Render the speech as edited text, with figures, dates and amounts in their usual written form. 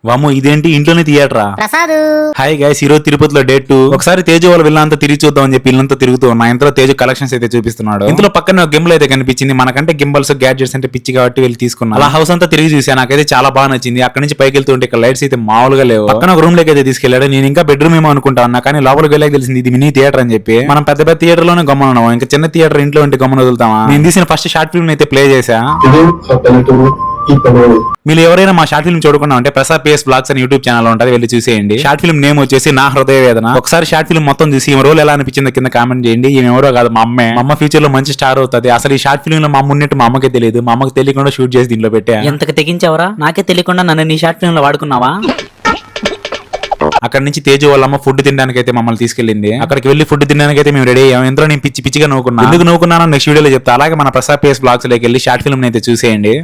వాము ఇదేంటి ఇంట్లోనే థియేటరా? ప్రసాద్ హాయ్ గైస్, ఈ రోజు తిరుపతిలో డేట్. ఒకసారి తేజు వాళ్ళ విల్లంతా తిరిగి చూద్దాం అని చెప్పి ఇల్లంతా తిరుగుతూ ఉన్నా. ఇంతలో తేజు కలెక్షన్స్ అయితే చూపిస్తున్నాడు. ఇంట్లో పక్కన ఒక గింబల్ అయితే కనిపించింది. మనకంటే గింబల్స్ గ్యాడ్జెట్స్ అంటే పిచ్చి కాబట్టి వెళ్ళి తీసుకున్నా. అలా హౌస్ అంతా తిరిగి చూసాను. నాకైతే చాలా బాగా నచ్చింది. అక్కడ నుంచి పైకి వెళ్తుంటే ఇక్కడ లైట్స్ అయితే మామూలుగా లేవు. పక్కన ఒక రూమ్ లోకి అయితే తీసుకెళ్లాడు. నేను ఇంకా బెడ్రూమ్ ఏమో అనుకుంటా ఉన్నా, కానీ లోపలికి వెళ్ళాక తెలిసింది ఇది మినీ థియేటర్ అని చెప్పి. మనం పెద్ద పెద్ద థియేటర్ లోనే గమ్మనున్నాం, ఇంకా చిన్న థియేటర్ ఇంట్లో ఉంటే గమ్మన వదులుతామా? నేను తీసిన ఫస్ట్ షార్ట్ ఫిల్మ్ అయితే ప్లే చేశా. మీరు ఎవరైనా మా షార్ట్ ఫిల్మ్ చూడకుండా ఉంటే ప్రసాద్ PS బ్లాగ్స్ అని యూట్యూబ్ ఛానల్ ఉంటుంది, వెళ్ళి చూసేయండి. షార్ట్ ఫిల్మ్ నేమ్ వచ్చేసి నా హృదయ వేదన. ఒకసారి షార్ట్ ఫిల్మ్ మొత్తం చూసి ఈ రోల్ ఎలా అనిపించిందో కింద కామెంట్ చేయండి. ఈమె ఎవరో కాదు, మా అమ్మే. మా అమ్మ ఫ్యూచర్ లో మంచి స్టార్ అవుతుంది. అసలు ఈ షార్ట్ ఫిల్మ్ లో మా అమ్మ ఉన్నట్టు మా అమ్మకి తెలియదు. మా అమ్మకి తెలియకుండా షూట్ చేసి దీంట్లో పెట్టా. ఎంతకు తెగించావరా? నాకే తెలియకుండా నన్ను నీ షార్ట్ ఫిల్మ్ లో వాడుకున్నావా? అక్కడ నుంచి తేజు వాళ్ళమ్మ ఫుడ్ తినడానికి అయితే మమ్మల్ని తీసుకెళ్లింది. అక్కడికి వెళ్లి ఫుడ్ తినడానికి అయితే మేము రెడీ అయ్యాం. ఎంతో నేను పిచ్చిగా నవ్వుకున్నా. ఎందుకు నవ్వుకున్నానో నెక్స్ట్ వీడియోలో చెప్తా. అలాగే మన ప్రసాద్ PS బ్లాగ్స్ లోకి వెళ్ళి షార్ట్ ఫిల్మ్ అయితే చూసేయండి.